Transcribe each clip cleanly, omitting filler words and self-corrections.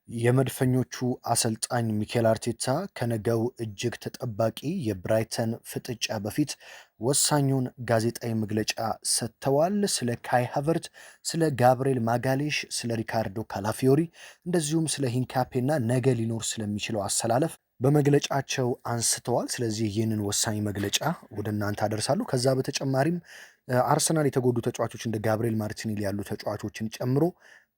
የመድፈኞቹ አሰልጣኝ ሚኬል አርቴታ ከነገው እጅግ ተጠባቂ የብራይተን ፍጥጫ በፊት ወሳኙን ጋዜጣዊ መግለጫ ሰጥተዋል። ስለ ካይ ሃቨርት፣ ስለ ጋብርኤል ማጋሌሽ፣ ስለ ሪካርዶ ካላፊዮሪ እንደዚሁም ስለ ሂንካፔና ነገ ሊኖር ስለሚችለው አሰላለፍ በመግለጫቸው አንስተዋል። ስለዚህ ይህንን ወሳኝ መግለጫ ወደ እናንተ አደርሳለሁ። ከዛ በተጨማሪም አርሰናል የተጎዱ ተጫዋቾች እንደ ጋብርኤል ማርቲኔሊ ያሉ ተጫዋቾችን ጨምሮ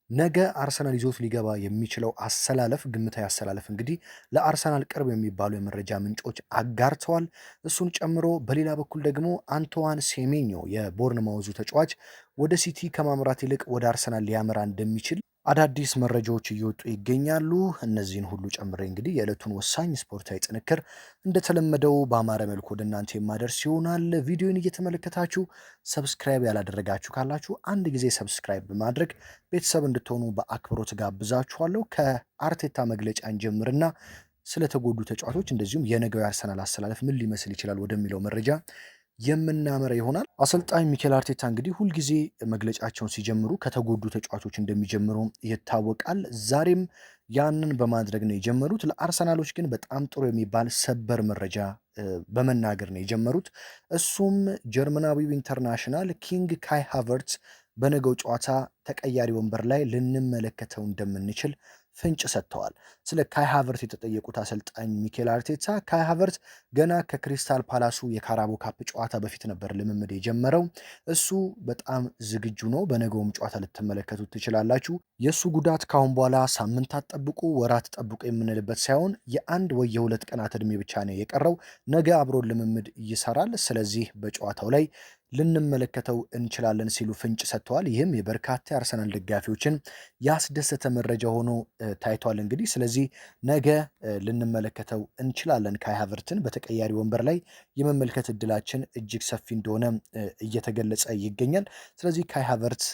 ነገ አርሰናል ይዞት ሊገባ የሚችለው አሰላለፍ ግምታዊ አሰላለፍ እንግዲህ ለአርሰናል ቅርብ የሚባሉ የመረጃ ምንጮች አጋርተዋል። እሱን ጨምሮ በሌላ በኩል ደግሞ አንቶዋን ሴሜኞ የቦርንማውዙ ተጫዋች ወደ ሲቲ ከማምራት ይልቅ ወደ አርሰናል ሊያመራ እንደሚችል አዳዲስ መረጃዎች እየወጡ ይገኛሉ። እነዚህን ሁሉ ጨምሬ እንግዲህ የዕለቱን ወሳኝ ስፖርታዊ ጥንክር እንደተለመደው በአማረ መልኩ ወደ እናንተ የማደርስ ይሆናል። ቪዲዮን እየተመለከታችሁ ሰብስክራይብ ያላደረጋችሁ ካላችሁ አንድ ጊዜ ሰብስክራይብ በማድረግ ቤተሰብ እንድትሆኑ በአክብሮት ጋብዛችኋለሁ። ከአርቴታ መግለጫ እንጀምርና ስለተጎዱ ተጫዋቾች እንደዚሁም የነገው የአርሰናል አሰላለፍ ምን ሊመስል ይችላል ወደሚለው መረጃ የምናመራ ይሆናል። አሰልጣኝ ሚኬል አርቴታ እንግዲህ ሁልጊዜ መግለጫቸውን ሲጀምሩ ከተጎዱ ተጫዋቾች እንደሚጀምሩ ይታወቃል። ዛሬም ያንን በማድረግ ነው የጀመሩት። ለአርሰናሎች ግን በጣም ጥሩ የሚባል ሰበር መረጃ በመናገር ነው የጀመሩት። እሱም ጀርመናዊው ኢንተርናሽናል ኪንግ ካይ ሃቨርትስ በነገው ጨዋታ ተቀያሪ ወንበር ላይ ልንመለከተው እንደምንችል ፍንጭ ሰጥተዋል። ስለ ካይ ሃቨርት የተጠየቁት አሰልጣኝ ሚኬል አርቴታ ካይ ሃቨርት ገና ከክሪስታል ፓላሱ የካራቦ ካፕ ጨዋታ በፊት ነበር ልምምድ የጀመረው። እሱ በጣም ዝግጁ ነው። በነገውም ጨዋታ ልትመለከቱት ትችላላችሁ። የእሱ ጉዳት ካሁን በኋላ ሳምንታት ጠብቁ፣ ወራት ጠብቁ የምንልበት ሳይሆን የአንድ ወይ የሁለት ቀናት ዕድሜ ብቻ ነው የቀረው። ነገ አብሮን ልምምድ ይሰራል። ስለዚህ በጨዋታው ላይ ልንመለከተው እንችላለን ሲሉ ፍንጭ ሰጥተዋል። ይህም የበርካታ የአርሰናል ደጋፊዎችን ያስደሰተ መረጃ ሆኖ ታይቷል። እንግዲህ ስለዚህ ነገ ልንመለከተው እንችላለን። ካይ ሃቨርትን በተቀያሪ ወንበር ላይ የመመልከት እድላችን እጅግ ሰፊ እንደሆነ እየተገለጸ ይገኛል። ስለዚህ ካይ ሃቨርት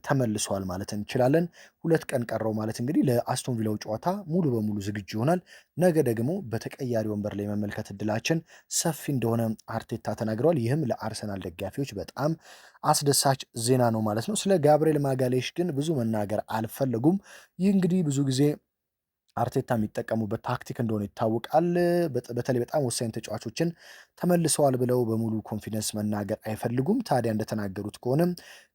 ተመልሷል ማለት እንችላለን። ሁለት ቀን ቀረው ማለት እንግዲህ ለአስቶን ቪላው ጨዋታ ሙሉ በሙሉ ዝግጁ ይሆናል። ነገ ደግሞ በተቀያሪ ወንበር ላይ የመመልከት እድላችን ሰፊ እንደሆነ አርቴታ ተናግረዋል። ይህም ለአርሰናል ደጋፊዎች በጣም አስደሳች ዜና ነው ማለት ነው። ስለ ጋብርኤል ማጋሌሽ ግን ብዙ መናገር አልፈለጉም። ይህ እንግዲህ ብዙ ጊዜ አርቴታ የሚጠቀሙበት ታክቲክ እንደሆነ ይታወቃል። በተለይ በጣም ወሳኝ ተጫዋቾችን ተመልሰዋል ብለው በሙሉ ኮንፊደንስ መናገር አይፈልጉም። ታዲያ እንደተናገሩት ከሆነ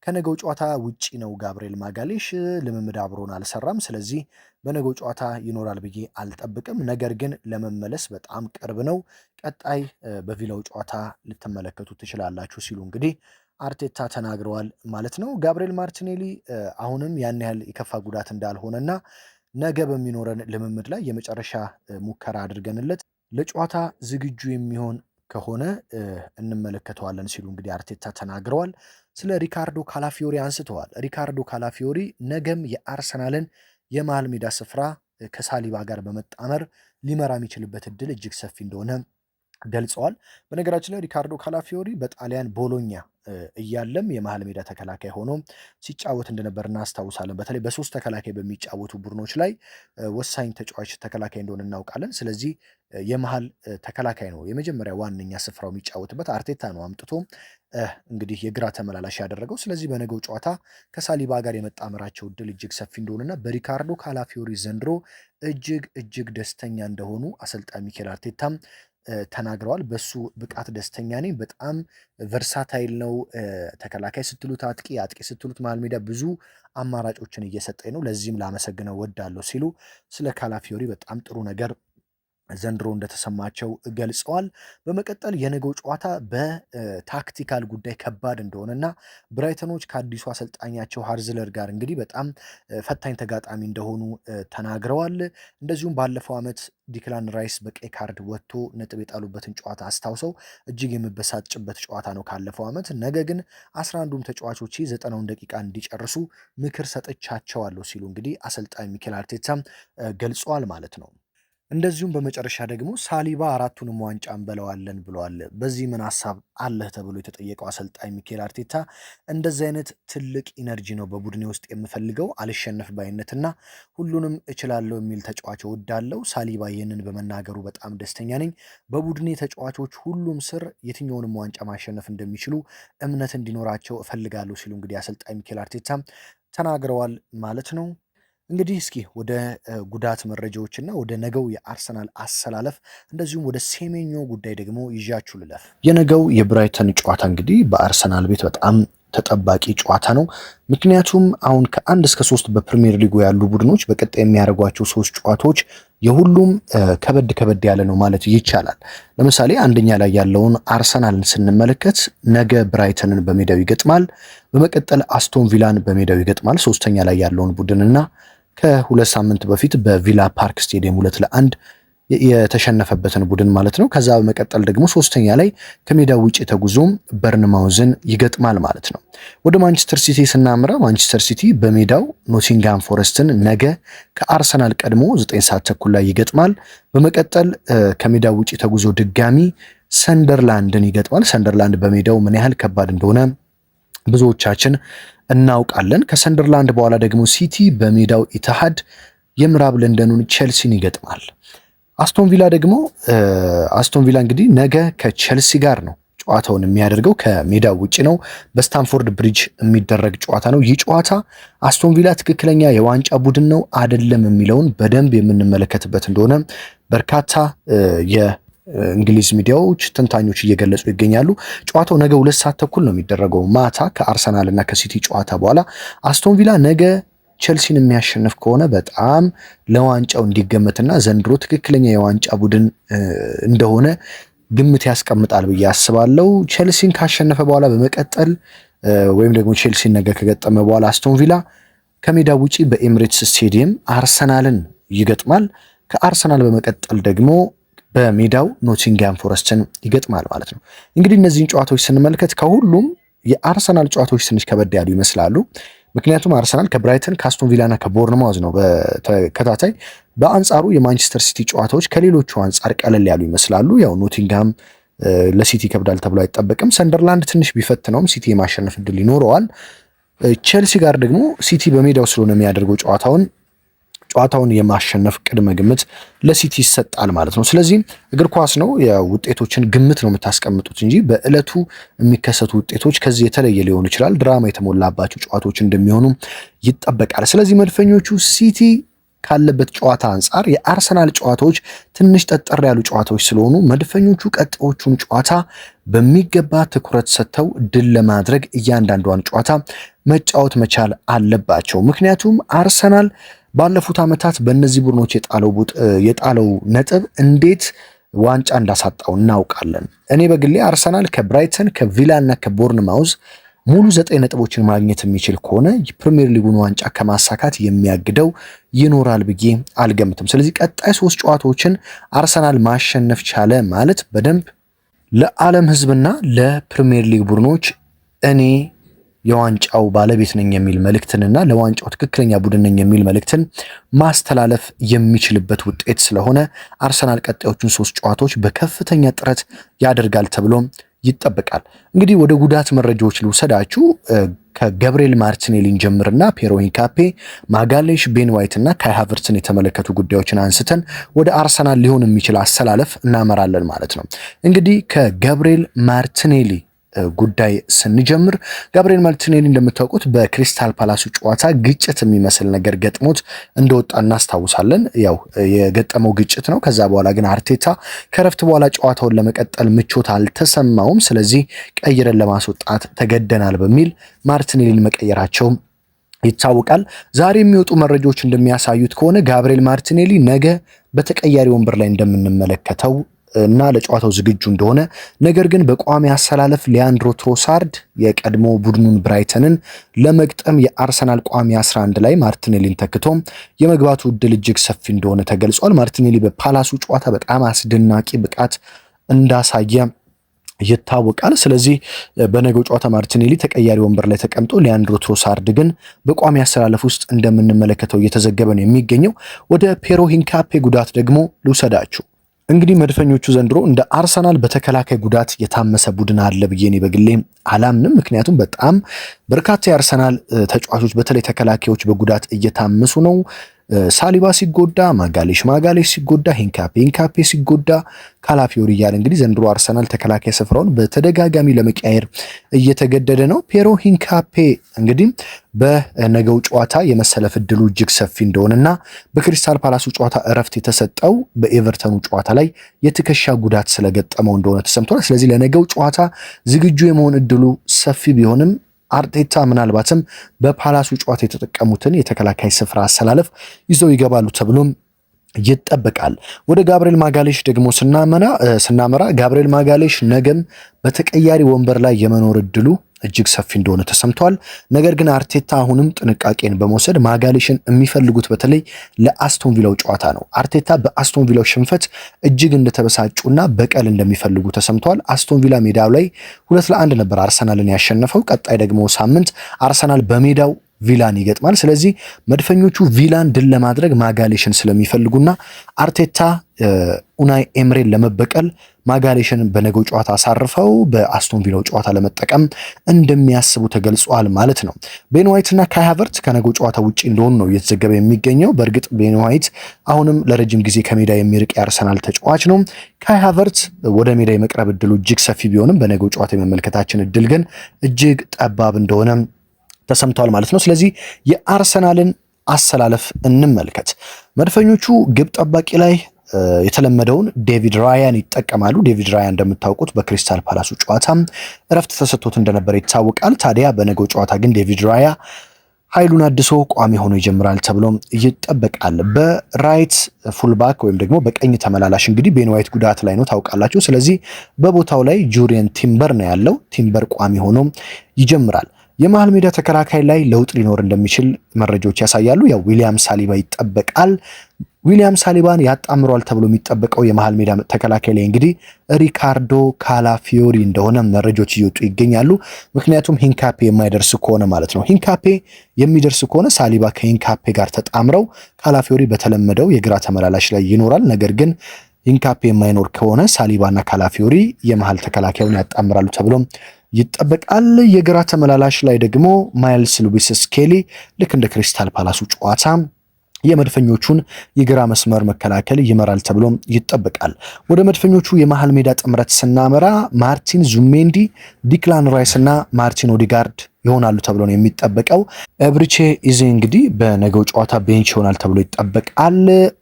ከነገው ጨዋታ ውጪ ነው ጋብርኤል ማጋሌሽ፣ ልምምድ አብሮን አልሰራም። ስለዚህ በነገው ጨዋታ ይኖራል ብዬ አልጠብቅም። ነገር ግን ለመመለስ በጣም ቅርብ ነው። ቀጣይ በቪላው ጨዋታ ልትመለከቱ ትችላላችሁ ሲሉ እንግዲህ አርቴታ ተናግረዋል ማለት ነው። ጋብርኤል ማርቲኔሊ አሁንም ያን ያህል የከፋ ጉዳት እንዳልሆነና ነገ በሚኖረን ልምምድ ላይ የመጨረሻ ሙከራ አድርገንለት ለጨዋታ ዝግጁ የሚሆን ከሆነ እንመለከተዋለን ሲሉ እንግዲህ አርቴታ ተናግረዋል። ስለ ሪካርዶ ካላፊዮሪ አንስተዋል። ሪካርዶ ካላፊዮሪ ነገም የአርሰናልን የመሃል ሜዳ ስፍራ ከሳሊባ ጋር በመጣመር ሊመራ የሚችልበት እድል እጅግ ሰፊ እንደሆነ ገልጸዋል። በነገራችን ላይ ሪካርዶ ካላፊዮሪ በጣሊያን ቦሎኛ እያለም የመሃል ሜዳ ተከላካይ ሆኖ ሲጫወት እንደነበር እናስታውሳለን። በተለይ በሶስት ተከላካይ በሚጫወቱ ቡድኖች ላይ ወሳኝ ተጫዋች ተከላካይ እንደሆነ እናውቃለን። ስለዚህ የመሃል ተከላካይ ነው የመጀመሪያ ዋነኛ ስፍራው የሚጫወትበት። አርቴታ ነው አምጥቶ እንግዲህ የግራ ተመላላሽ ያደረገው። ስለዚህ በነገው ጨዋታ ከሳሊባ ጋር የመጣመራቸው እድል እጅግ ሰፊ እንደሆነና በሪካርዶ ካላፊዮሪ ዘንድሮ እጅግ ደስተኛ እንደሆኑ አሰልጣኝ ሚኬል አርቴታም ተናግረዋል። በሱ ብቃት ደስተኛ ነኝ። በጣም ቨርሳታይል ነው። ተከላካይ ስትሉት አጥቂ፣ አጥቂ ስትሉት መሃል ሜዳ ብዙ አማራጮችን እየሰጠኝ ነው። ለዚህም ላመሰግነው ወዳለሁ ሲሉ ስለ ካላፊዮሪ በጣም ጥሩ ነገር ዘንድሮ እንደተሰማቸው ገልጸዋል። በመቀጠል የነገው ጨዋታ በታክቲካል ጉዳይ ከባድ እንደሆነና ብራይተኖች ከአዲሱ አሰልጣኛቸው ሃርዝለር ጋር እንግዲህ በጣም ፈታኝ ተጋጣሚ እንደሆኑ ተናግረዋል። እንደዚሁም ባለፈው ዓመት ዲክላን ራይስ በቀይ ካርድ ወጥቶ ነጥብ የጣሉበትን ጨዋታ አስታውሰው እጅግ የምበሳጭበት ጨዋታ ነው ካለፈው ዓመት። ነገ ግን 11ዱም ተጫዋቾች 90ውን ደቂቃ እንዲጨርሱ ምክር ሰጥቻቸዋለሁ ሲሉ እንግዲህ አሰልጣኝ ሚኬል አርቴታ ገልጸዋል ማለት ነው። እንደዚሁም በመጨረሻ ደግሞ ሳሊባ አራቱንም ዋንጫ እንበለዋለን ብለዋል። በዚህ ምን ሀሳብ አለህ ተብሎ የተጠየቀው አሰልጣኝ ሚኬል አርቴታ እንደዚህ አይነት ትልቅ ኢነርጂ ነው በቡድኔ ውስጥ የምፈልገው፣ አልሸነፍ ባይነትና ሁሉንም እችላለሁ የሚል ተጫዋች እወዳለሁ። ሳሊባ ይህንን በመናገሩ በጣም ደስተኛ ነኝ። በቡድኔ ተጫዋቾች ሁሉም ስር የትኛውንም ዋንጫ ማሸነፍ እንደሚችሉ እምነት እንዲኖራቸው እፈልጋለሁ ሲሉ እንግዲህ አሰልጣኝ ሚኬል አርቴታ ተናግረዋል ማለት ነው። እንግዲህ እስኪ ወደ ጉዳት መረጃዎችና ወደ ነገው የአርሰናል አሰላለፍ እንደዚሁም ወደ ሴሜኞ ጉዳይ ደግሞ ይዣችሁ ልለፍ። የነገው የብራይተን ጨዋታ እንግዲህ በአርሰናል ቤት በጣም ተጠባቂ ጨዋታ ነው። ምክንያቱም አሁን ከ1 እስከ 3 በፕሪሚየር ሊጉ ያሉ ቡድኖች በቀጣይ የሚያደርጓቸው 3 ጨዋታዎች የሁሉም ከበድ ያለ ነው ማለት ይቻላል። ለምሳሌ አንደኛ ላይ ያለውን አርሰናልን ስንመለከት ነገ ብራይተንን በሜዳው ይገጥማል። በመቀጠል አስቶን ቪላን በሜዳው ይገጥማል። ሶስተኛ ላይ ያለውን ቡድንና ከ2 ሳምንት በፊት በቪላ ፓርክ ስቴዲየም 2-1 የተሸነፈበትን ቡድን ማለት ነው። ከዛ በመቀጠል ደግሞ ሶስተኛ ላይ ከሜዳው ውጭ ተጉዞም በርንማውዝን ይገጥማል ማለት ነው። ወደ ማንቸስተር ሲቲ ስናምራ ማንቸስተር ሲቲ በሜዳው ኖቲንግሃም ፎረስትን ነገ ከአርሰናል ቀድሞ 9 ሰዓት ተኩል ላይ ይገጥማል። በመቀጠል ከሜዳው ውጭ ተጉዞ ድጋሚ ሰንደርላንድን ይገጥማል። ሰንደርላንድ በሜዳው ምን ያህል ከባድ እንደሆነ ብዙዎቻችን እናውቃለን። ከሰንደርላንድ በኋላ ደግሞ ሲቲ በሜዳው ኢትሃድ የምዕራብ ለንደኑን ቼልሲን ይገጥማል። አስቶን ቪላ እንግዲህ ነገ ከቼልሲ ጋር ነው ጨዋታውን የሚያደርገው። ከሜዳው ውጭ ነው፣ በስታንፎርድ ብሪጅ የሚደረግ ጨዋታ ነው። ይህ ጨዋታ አስቶን ቪላ ትክክለኛ የዋንጫ ቡድን ነው አይደለም የሚለውን በደንብ የምንመለከትበት እንደሆነ በርካታ የእንግሊዝ ሚዲያዎች ተንታኞች እየገለጹ ይገኛሉ። ጨዋታው ነገ 2 ሰዓት ተኩል ነው የሚደረገው ማታ ከአርሰናል እና ከሲቲ ጨዋታ በኋላ። አስቶን ቪላ ነገ ቼልሲን የሚያሸንፍ ከሆነ በጣም ለዋንጫው እንዲገመትና ዘንድሮ ትክክለኛ የዋንጫ ቡድን እንደሆነ ግምት ያስቀምጣል ብዬ አስባለሁ። ቼልሲን ካሸነፈ በኋላ በመቀጠል ወይም ደግሞ ቼልሲን ነገ ከገጠመ በኋላ አስቶን ቪላ ከሜዳ ውጪ በኤሚሬትስ ስቴዲየም አርሰናልን ይገጥማል። ከአርሰናል በመቀጠል ደግሞ በሜዳው ኖቲንግሃም ፎረስትን ይገጥማል ማለት ነው። እንግዲህ እነዚህን ጨዋታዎች ስንመለከት ከሁሉም የአርሰናል ጨዋታዎች ትንሽ ከበድ ያሉ ይመስላሉ። ምክንያቱም አርሰናል ከብራይተን ከአስቶን ቪላና ከቦርንማውዝ ነው በተከታታይ። በአንጻሩ የማንቸስተር ሲቲ ጨዋታዎች ከሌሎቹ አንጻር ቀለል ያሉ ይመስላሉ። ያው ኖቲንግሃም ለሲቲ ይከብዳል ተብሎ አይጠበቅም። ሰንደርላንድ ትንሽ ቢፈትነውም ሲቲ የማሸነፍ እድል ይኖረዋል። ቼልሲ ጋር ደግሞ ሲቲ በሜዳው ስለሆነ የሚያደርገው ጨዋታውን የማሸነፍ ቅድመ ግምት ለሲቲ ይሰጣል ማለት ነው። ስለዚህ እግር ኳስ ነው፣ የውጤቶችን ግምት ነው የምታስቀምጡት እንጂ በእለቱ የሚከሰቱ ውጤቶች ከዚህ የተለየ ሊሆኑ ይችላል። ድራማ የተሞላባቸው ጨዋታዎች እንደሚሆኑ ይጠበቃል። ስለዚህ መድፈኞቹ ሲቲ ካለበት ጨዋታ አንጻር የአርሰናል ጨዋታዎች ትንሽ ጠጠር ያሉ ጨዋታዎች ስለሆኑ መድፈኞቹ ቀጣዮቹን ጨዋታ በሚገባ ትኩረት ሰጥተው ድል ለማድረግ እያንዳንዷን ጨዋታ መጫወት መቻል አለባቸው። ምክንያቱም አርሰናል ባለፉት ዓመታት በእነዚህ ቡድኖች የጣለው ነጥብ እንዴት ዋንጫ እንዳሳጣው እናውቃለን። እኔ በግሌ አርሰናል ከብራይተን ከቪላ እና ከቦርንማውዝ ሙሉ 9 ነጥቦችን ማግኘት የሚችል ከሆነ የፕሪሚየር ሊጉን ዋንጫ ከማሳካት የሚያግደው ይኖራል ብዬ አልገምትም። ስለዚህ ቀጣይ 3 ጨዋታዎችን አርሰናል ማሸነፍ ቻለ ማለት በደንብ ለዓለም ሕዝብና ለፕሪሚየር ሊግ ቡድኖች እኔ የዋንጫው ባለቤት ነኝ የሚል መልእክትንና ለዋንጫው ትክክለኛ ቡድን ነኝ የሚል መልእክትን ማስተላለፍ የሚችልበት ውጤት ስለሆነ አርሰናል ቀጣዮቹን 3 ጨዋታዎች በከፍተኛ ጥረት ያደርጋል ተብሎ ይጠበቃል። እንግዲህ ወደ ጉዳት መረጃዎች ልውሰዳችሁ። ከገብርኤል ማርቲኔሊን ጀምርና ፔሮ ሂንካፔ፣ ማጋሌሽ፣ ቤን ዋይት እና ካይ ሃቨርትስን የተመለከቱ ጉዳዮችን አንስተን ወደ አርሰናል ሊሆን የሚችል አሰላለፍ እናመራለን ማለት ነው። እንግዲህ ከገብርኤል ማርቲኔሊ ጉዳይ ስንጀምር ጋብሪኤል ማርቲኔሊ እንደምታውቁት በክሪስታል ፓላሱ ጨዋታ ግጭት የሚመስል ነገር ገጥሞት እንደወጣ እናስታውሳለን። ያው የገጠመው ግጭት ነው። ከዛ በኋላ ግን አርቴታ ከረፍት በኋላ ጨዋታውን ለመቀጠል ምቾት አልተሰማውም። ስለዚህ ቀይረን ለማስወጣት ተገደናል በሚል ማርቲኔሊን መቀየራቸው ይታወቃል። ዛሬ የሚወጡ መረጃዎች እንደሚያሳዩት ከሆነ ጋብሪኤል ማርቲኔሊ ነገ በተቀያሪ ወንበር ላይ እንደምንመለከተው እና ለጨዋታው ዝግጁ እንደሆነ፣ ነገር ግን በቋሚ አሰላለፍ ሊያንድሮ ትሮሳርድ የቀድሞ ቡድኑን ብራይተንን ለመግጠም የአርሰናል ቋሚ 11 ላይ ማርቲኔሊን ተክቶ የመግባቱ እድል እጅግ ሰፊ እንደሆነ ተገልጿል። ማርቲኔሊ በፓላሱ ጨዋታ በጣም አስደናቂ ብቃት እንዳሳየ ይታወቃል። ስለዚህ በነገው ጨዋታ ማርቲኔሊ ተቀያሪ ወንበር ላይ ተቀምጦ ሊያንድሮ ትሮሳርድ ግን በቋሚ አሰላለፍ ውስጥ እንደምንመለከተው እየተዘገበ ነው የሚገኘው። ወደ ፔሮ ሂንካፔ ጉዳት ደግሞ ልውሰዳችሁ። እንግዲህ መድፈኞቹ ዘንድሮ እንደ አርሰናል በተከላካይ ጉዳት የታመሰ ቡድን አለ ብዬ እኔ በግሌ አላምንም። ምክንያቱም በጣም በርካታ የአርሰናል ተጫዋቾች በተለይ ተከላካዮች በጉዳት እየታመሱ ነው። ሳሊባ ሲጎዳ ማጋሌሽ ሲጎዳ ሂንካፔ ሲጎዳ ካላፊዮሪ እያለ እንግዲህ ዘንድሮ አርሰናል ተከላካይ ስፍራውን በተደጋጋሚ ለመቀያየር እየተገደደ ነው። ፔሮ ሂንካፔ እንግዲህ በነገው ጨዋታ የመሰለፍ እድሉ እጅግ ሰፊ እንደሆነና በክሪስታል ፓላሱ ጨዋታ እረፍት የተሰጠው በኤቨርተኑ ጨዋታ ላይ የትከሻ ጉዳት ስለገጠመው እንደሆነ ተሰምቷል። ስለዚህ ለነገው ጨዋታ ዝግጁ የመሆን እድሉ ሰፊ ቢሆንም አርቴታ ምናልባትም በፓላሱ ጨዋታ የተጠቀሙትን የተከላካይ ስፍራ አሰላለፍ ይዘው ይገባሉ ተብሎም ይጠበቃል። ወደ ጋብሪኤል ማጋሌሽ ደግሞ ስናመራ ጋብሪኤል ማጋሌሽ ነገም በተቀያሪ ወንበር ላይ የመኖር እድሉ እጅግ ሰፊ እንደሆነ ተሰምቷል። ነገር ግን አርቴታ አሁንም ጥንቃቄን በመውሰድ ማጋሌሽን የሚፈልጉት በተለይ ለአስቶን ቪላው ጨዋታ ነው። አርቴታ በአስቶን ቪላው ሽንፈት እጅግ እንደተበሳጩና በቀል እንደሚፈልጉ ተሰምቷል። አስቶን ቪላ ሜዳው ላይ 2-1 ነበር አርሰናልን ያሸነፈው። ቀጣይ ደግሞ ሳምንት አርሰናል በሜዳው ቪላን ይገጥማል። ስለዚህ መድፈኞቹ ቪላን ድል ለማድረግ ማጋሌሽን ስለሚፈልጉና አርቴታ ኡናይ ኤምሬን ለመበቀል ማጋሌሽን በነገው ጨዋታ አሳርፈው በአስቶን ቪላው ጨዋታ ለመጠቀም እንደሚያስቡ ተገልጿል ማለት ነው። ቤን ዋይትና ካይ ሃቨርትዝ ከነገው ጨዋታ ውጪ እንደሆኑ ነው እየተዘገበ የሚገኘው። በእርግጥ ቤን ዋይት አሁንም ለረጅም ጊዜ ከሜዳ የሚርቅ የአርሰናል ተጫዋች ነው። ካይ ሃቨርትዝ ወደ ሜዳ የመቅረብ እድሉ እጅግ ሰፊ ቢሆንም በነገው ጨዋታ የመመልከታችን እድል ግን እጅግ ጠባብ እንደሆነ ተሰምቷል ማለት ነው። ስለዚህ የአርሰናልን አሰላለፍ እንመልከት። መድፈኞቹ ግብ ጠባቂ ላይ የተለመደውን ዴቪድ ራያን ይጠቀማሉ። ዴቪድ ራያ እንደምታውቁት በክሪስታል ፓላሱ ጨዋታ እረፍት ተሰጥቶት እንደነበረ ይታወቃል። ታዲያ በነገው ጨዋታ ግን ዴቪድ ራያ ኃይሉን አድሶ ቋሚ ሆኖ ይጀምራል ተብሎም ይጠበቃል። በራይት ፉልባክ ወይም ደግሞ በቀኝ ተመላላሽ እንግዲህ ቤን ዋይት ጉዳት ላይ ነው ታውቃላችሁ። ስለዚህ በቦታው ላይ ጁሪየን ቲምበር ነው ያለው። ቲምበር ቋሚ ሆኖ ይጀምራል። የመሃል ሜዳ ተከላካይ ላይ ለውጥ ሊኖር እንደሚችል መረጃዎች ያሳያሉ። ያው ዊሊያም ሳሊባ ይጠበቃል። ዊሊያም ሳሊባን ያጣምሯል ተብሎ የሚጠበቀው የመሃል ሜዳ ተከላካይ ላይ እንግዲህ ሪካርዶ ካላፊዮሪ እንደሆነ መረጃዎች እየወጡ ይገኛሉ። ምክንያቱም ሂንካፔ የማይደርስ ከሆነ ማለት ነው። ሂንካፔ የሚደርስ ከሆነ ሳሊባ ከሂንካፔ ጋር ተጣምረው ካላፊዮሪ በተለመደው የግራ ተመላላሽ ላይ ይኖራል። ነገር ግን ሂንካፔ የማይኖር ከሆነ ሳሊባና ካላፊዮሪ የመሃል ተከላካዩን ያጣምራሉ ተብሎ ይጠበቃል። የግራ ተመላላሽ ላይ ደግሞ ማይልስ ሉዊስ ስኬሊ ልክ እንደ ክሪስታል ፓላሱ ጨዋታ የመድፈኞቹን የግራ መስመር መከላከል ይመራል ተብሎ ይጠበቃል። ወደ መድፈኞቹ የመሃል ሜዳ ጥምረት ስናመራ ማርቲን ዙሜንዲ፣ ዲክላን ራይስ እና ማርቲን ኦዲጋርድ ይሆናሉ ተብሎ ነው የሚጠበቀው። ኤብሪቼ ኢዜ እንግዲህ በነገው ጨዋታ ቤንች ይሆናል ተብሎ ይጠበቃል።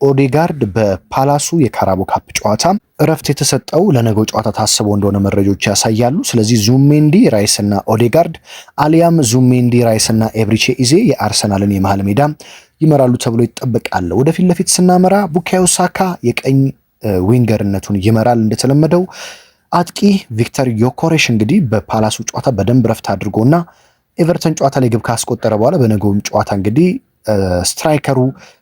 ኦዴጋርድ በፓላሱ የካራቦ ካፕ ጨዋታ እረፍት የተሰጠው ለነገው ጨዋታ ታስቦ እንደሆነ መረጃዎች ያሳያሉ። ስለዚህ ዙሜንዲ፣ ራይስና ኦዴጋርድ አሊያም ዙሜንዲ፣ ራይስና ኤብሪቼ ኢዜ የአርሰናልን የመሃል ሜዳ ይመራሉ ተብሎ ይጠበቃል። ወደፊት ለፊት ስናመራ ቡካዮ ሳካ የቀኝ ዊንገርነቱን ይመራል እንደተለመደው። አጥቂ ቪክተር ዮኮሬሽ እንግዲህ በፓላሱ ጨዋታ በደንብ ረፍት አድርጎና ኤቨርተን ጨዋታ ላይ ግብ ካስቆጠረ በኋላ በነገውም ጨዋታ እንግዲህ ስትራይከሩ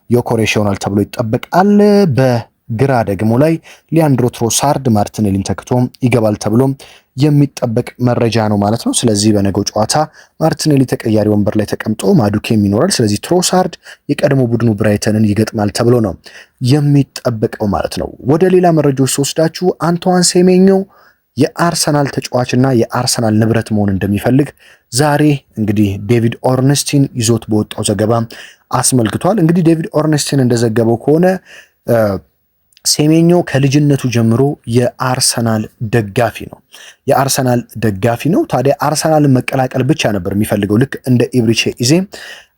ዮኮሬሽ ይሆናል ተብሎ ይጠበቃል። በግራ ደግሞ ላይ ሊያንድሮ ትሮሳርድ ማርቲኔሊን ተክቶ ይገባል ተብሎ የሚጠበቅ መረጃ ነው ማለት ነው። ስለዚህ በነገው ጨዋታ ማርቲኔሊ ተቀያሪ ወንበር ላይ ተቀምጦ ማዱኬም ይኖራል። ስለዚህ ትሮሳርድ የቀድሞ ቡድኑ ብራይተንን ይገጥማል ተብሎ ነው የሚጠበቀው ማለት ነው። ወደ ሌላ መረጃዎች ስወስዳችሁ አንቷን ሴሜኞ የአርሰናል ተጫዋችና የአርሰናል ንብረት መሆን እንደሚፈልግ ዛሬ እንግዲህ ዴቪድ ኦርንስቲን ይዞት በወጣው ዘገባ አስመልክቷል። እንግዲህ ዴቪድ ኦርንስቲን እንደዘገበው ከሆነ ሴሜኞ ከልጅነቱ ጀምሮ የአርሰናል ደጋፊ ነው። ታዲያ አርሰናልን መቀላቀል ብቻ ነበር የሚፈልገው። ልክ እንደ ኤብሪቼ ኢዜ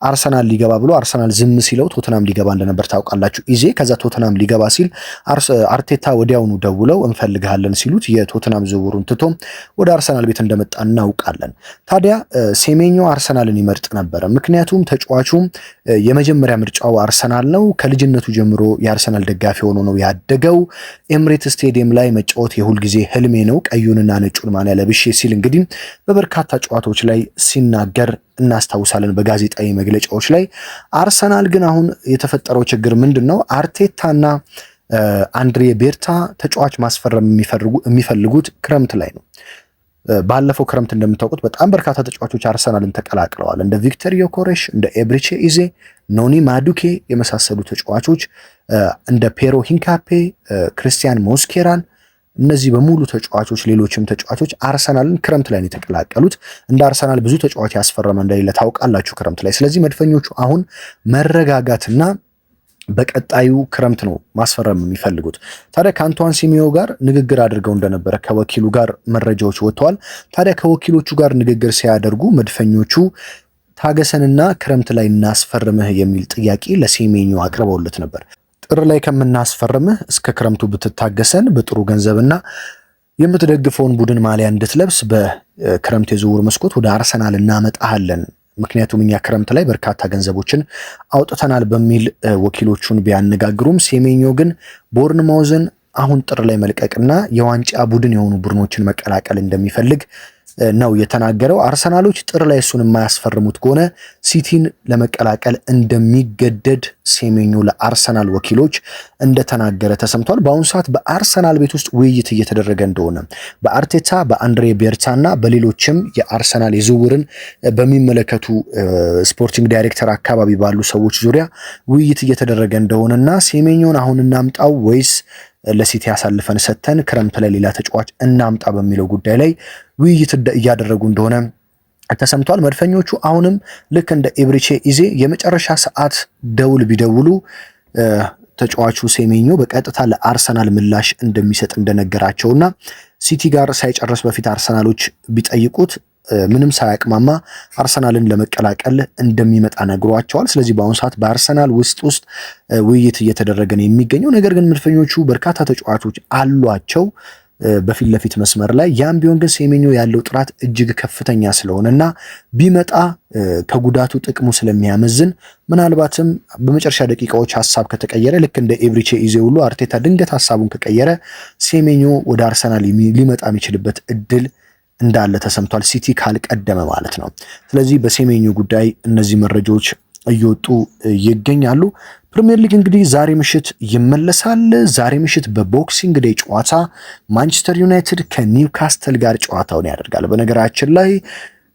አርሰናል ሊገባ ብሎ አርሰናል ዝም ሲለው ቶተናም ሊገባ እንደነበር ታውቃላችሁ ኢዜ። ከዛ ቶተናም ሊገባ ሲል አርቴታ ወዲያውኑ ደውለው እንፈልግሃለን ሲሉት የቶተናም ዝውውሩን ትቶ ወደ አርሰናል ቤት እንደመጣ እናውቃለን። ታዲያ ሴሜኞ አርሰናልን ይመርጥ ነበረ። ምክንያቱም ተጫዋቹም የመጀመሪያ ምርጫው አርሰናል ነው። ከልጅነቱ ጀምሮ የአርሰናል ደጋፊ ሆኖ ነው ያደገው። ኤምሬት ስቴዲየም ላይ መጫወት የሁልጊዜ ህልሜ ነው፣ ቀዩንና ነጩን ማሊያ ለብሼ ሲል እንግዲህ በበርካታ ጨዋታዎች ላይ ሲናገር እናስታውሳለን፣ በጋዜጣዊ መግለጫዎች ላይ። አርሰናል ግን አሁን የተፈጠረው ችግር ምንድነው? አርቴታና አንድሬ ቤርታ ተጫዋች ማስፈረም የሚፈልጉት ክረምት ላይ ነው። ባለፈው ክረምት እንደምታውቁት በጣም በርካታ ተጫዋቾች አርሰናልን ተቀላቅለዋል። እንደ ቪክተር ዮኮሬሽ፣ እንደ ኤብሪቼ ኢዜ፣ ኖኒ ማዱኬ የመሳሰሉ ተጫዋቾች፣ እንደ ፔሮ ሂንካፔ፣ ክርስቲያን ሞስኬራን፣ እነዚህ በሙሉ ተጫዋቾች ሌሎችም ተጫዋቾች አርሰናልን ክረምት ላይ ነው የተቀላቀሉት። እንደ አርሰናል ብዙ ተጫዋች ያስፈረመ እንደሌለ ታውቃላችሁ ክረምት ላይ። ስለዚህ መድፈኞቹ አሁን መረጋጋትና በቀጣዩ ክረምት ነው ማስፈረም የሚፈልጉት። ታዲያ ከአንቷን ሴሜንዮ ጋር ንግግር አድርገው እንደነበረ ከወኪሉ ጋር መረጃዎች ወጥተዋል። ታዲያ ከወኪሎቹ ጋር ንግግር ሲያደርጉ መድፈኞቹ ታገሰንና ክረምት ላይ እናስፈርምህ የሚል ጥያቄ ለሴሜንዮ አቅርበውለት ነበር። ጥር ላይ ከምናስፈርምህ እስከ ክረምቱ ብትታገሰን በጥሩ ገንዘብና የምትደግፈውን ቡድን ማሊያ እንድትለብስ በክረምት የዝውውር መስኮት ወደ አርሰናል እናመጣሃለን፣ ምክንያቱም እኛ ክረምት ላይ በርካታ ገንዘቦችን አውጥተናል በሚል ወኪሎቹን ቢያነጋግሩም ሴሜንዮ ግን ቦርንማውዝን አሁን ጥር ላይ መልቀቅና የዋንጫ ቡድን የሆኑ ቡድኖችን መቀላቀል እንደሚፈልግ ነው የተናገረው። አርሰናሎች ጥር ላይ እሱን የማያስፈርሙት ከሆነ ሲቲን ለመቀላቀል እንደሚገደድ ሴሜንዮ ለአርሰናል ወኪሎች እንደተናገረ ተሰምቷል። በአሁኑ ሰዓት በአርሰናል ቤት ውስጥ ውይይት እየተደረገ እንደሆነ በአርቴታ በአንድሬ ቤርታና በሌሎችም የአርሰናል የዝውውርን በሚመለከቱ ስፖርቲንግ ዳይሬክተር አካባቢ ባሉ ሰዎች ዙሪያ ውይይት እየተደረገ እንደሆነና ሴሜንዮን አሁን እናምጣው ወይስ ለሲቲ ያሳልፈን ሰተን ክረምት ላይ ሌላ ተጫዋች እናምጣ በሚለው ጉዳይ ላይ ውይይት እያደረጉ እንደሆነ ተሰምቷል። መድፈኞቹ አሁንም ልክ እንደ ኤብሪቼ ኢዜ የመጨረሻ ሰዓት ደውል ቢደውሉ ተጫዋቹ ሴሜንዮ በቀጥታ ለአርሰናል ምላሽ እንደሚሰጥ እንደነገራቸውና ሲቲ ጋር ሳይጨርስ በፊት አርሰናሎች ቢጠይቁት ምንም ሳያቅማማ አርሰናልን ለመቀላቀል እንደሚመጣ ነግሯቸዋል። ስለዚህ በአሁኑ ሰዓት በአርሰናል ውስጥ ውይይት እየተደረገ ነው የሚገኘው። ነገር ግን መድፈኞቹ በርካታ ተጫዋቾች አሏቸው በፊት ለፊት መስመር ላይ። ያም ቢሆን ግን ሴሜንዮ ያለው ጥራት እጅግ ከፍተኛ ስለሆነና ቢመጣ ከጉዳቱ ጥቅሙ ስለሚያመዝን ምናልባትም በመጨረሻ ደቂቃዎች ሀሳብ ከተቀየረ ልክ እንደ ኤብሪቼ ኢዜ ሁሉ አርቴታ ድንገት ሀሳቡን ከቀየረ ሴሜንዮ ወደ አርሰናል ሊመጣ የሚችልበት እድል እንዳለ ተሰምቷል፣ ሲቲ ካልቀደመ ማለት ነው። ስለዚህ በሴሜንዮ ጉዳይ እነዚህ መረጃዎች እየወጡ ይገኛሉ። ፕሪሚየር ሊግ እንግዲህ ዛሬ ምሽት ይመለሳል። ዛሬ ምሽት በቦክሲንግ ዴይ ጨዋታ ማንቸስተር ዩናይትድ ከኒውካስትል ጋር ጨዋታውን ያደርጋል። በነገራችን ላይ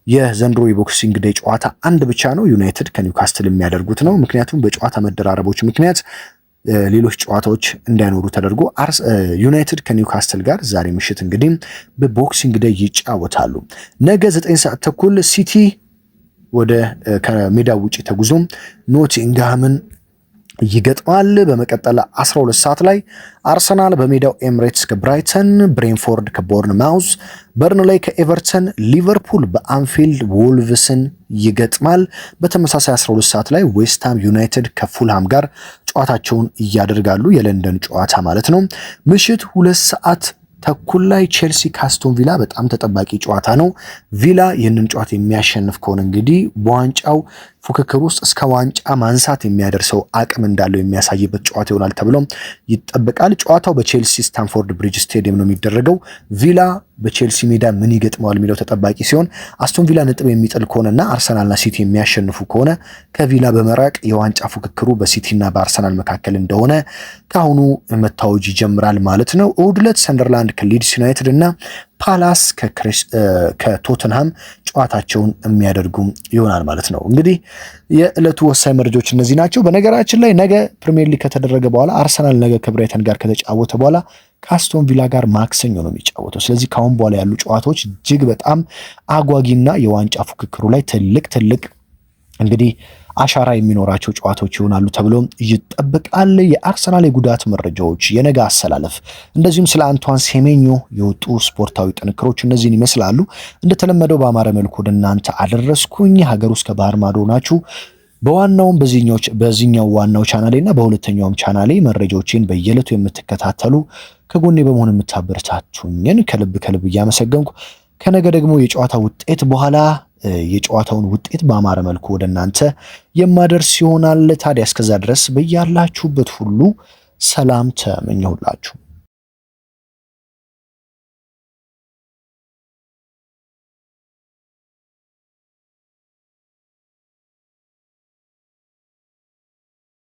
የዘንድሮ የቦክሲንግ ዴይ ጨዋታ አንድ ብቻ ነው፣ ዩናይትድ ከኒውካስትል የሚያደርጉት ነው። ምክንያቱም በጨዋታ መደራረቦች ምክንያት ሌሎች ጨዋታዎች እንዳይኖሩ ተደርጎ ዩናይትድ ከኒውካስትል ጋር ዛሬ ምሽት እንግዲህ በቦክሲንግ ዴይ ይጫወታሉ። ነገ 9 ሰዓት ተኩል ሲቲ ወደ ከሜዳው ውጪ ተጉዞ ኖቲንግሃምን ይገጥማል። በመቀጠል 12 ሰዓት ላይ አርሰናል በሜዳው ኤምሬትስ ከብራይተን፣ ብሬንፎርድ ከቦርንማውዝ፣ በርንሌይ ከኤቨርተን፣ ሊቨርፑል በአንፊልድ ወልቭስን ይገጥማል። በተመሳሳይ 12 ሰዓት ላይ ዌስትሃም ዩናይትድ ከፉልሃም ጋር ጨዋታቸውን እያደርጋሉ። የለንደን ጨዋታ ማለት ነው። ምሽት 2 ሰዓት ተኩል ላይ ቼልሲ ካስቶን ቪላ በጣም ተጠባቂ ጨዋታ ነው። ቪላ ይህንን ጨዋታ የሚያሸንፍ ከሆነ እንግዲህ በዋንጫው ፉክክር ውስጥ እስከ ዋንጫ ማንሳት የሚያደርሰው አቅም እንዳለው የሚያሳይበት ጨዋታ ይሆናል ተብሎ ይጠበቃል። ጨዋታው በቼልሲ ስታንፎርድ ብሪጅ ስቴዲየም ነው የሚደረገው። ቪላ በቼልሲ ሜዳ ምን ይገጥመዋል የሚለው ተጠባቂ ሲሆን አስቶን ቪላ ነጥብ የሚጥል ከሆነና አርሰናልና ሲቲ የሚያሸንፉ ከሆነ ከቪላ በመራቅ የዋንጫ ፉክክሩ በሲቲና በአርሰናል መካከል እንደሆነ ከአሁኑ መታወጅ ይጀምራል ማለት ነው። እሁድ ዕለት ሰንደርላንድ ከሊድስ ዩናይትድ እና ፓላስ ከቶተንሃም ጨዋታቸውን የሚያደርጉ ይሆናል ማለት ነው። እንግዲህ የዕለቱ ወሳኝ መረጃዎች እነዚህ ናቸው። በነገራችን ላይ ነገ ፕሪሚየር ሊግ ከተደረገ በኋላ አርሰናል ነገ ከብራይተን ጋር ከተጫወተ በኋላ ከአስቶን ቪላ ጋር ማክሰኞ ነው የሚጫወተው። ስለዚህ ካሁን በኋላ ያሉ ጨዋታዎች እጅግ በጣም አጓጊና የዋንጫ ፉክክሩ ላይ ትልቅ እንግዲህ አሻራ የሚኖራቸው ጨዋታዎች ይሆናሉ ተብሎ ይጠበቃል። የአርሰናል የጉዳት መረጃዎች፣ የነገ አሰላለፍ፣ እንደዚሁም ስለ አንቷን ሴሜንዮ የወጡ ስፖርታዊ ጥንክሮች እነዚህን ይመስላሉ። እንደተለመደው በአማረ መልኩ ወደ እናንተ አደረስኩኝ። ሀገር ውስጥ ከባህር ማዶ ናችሁ በዋናውም በዚህኛው ዋናው ቻናሌ እና በሁለተኛውም ቻናሌ መረጃዎችን በየዕለቱ የምትከታተሉ ከጎኔ በመሆን የምታበረታቱኝን ከልብ እያመሰገንኩ ከነገ ደግሞ የጨዋታ ውጤት በኋላ የጨዋታውን ውጤት በአማረ መልኩ ወደ እናንተ የማደርስ ይሆናል። ታዲያ እስከዛ ድረስ በያላችሁበት ሁሉ ሰላም ተመኘሁላችሁ።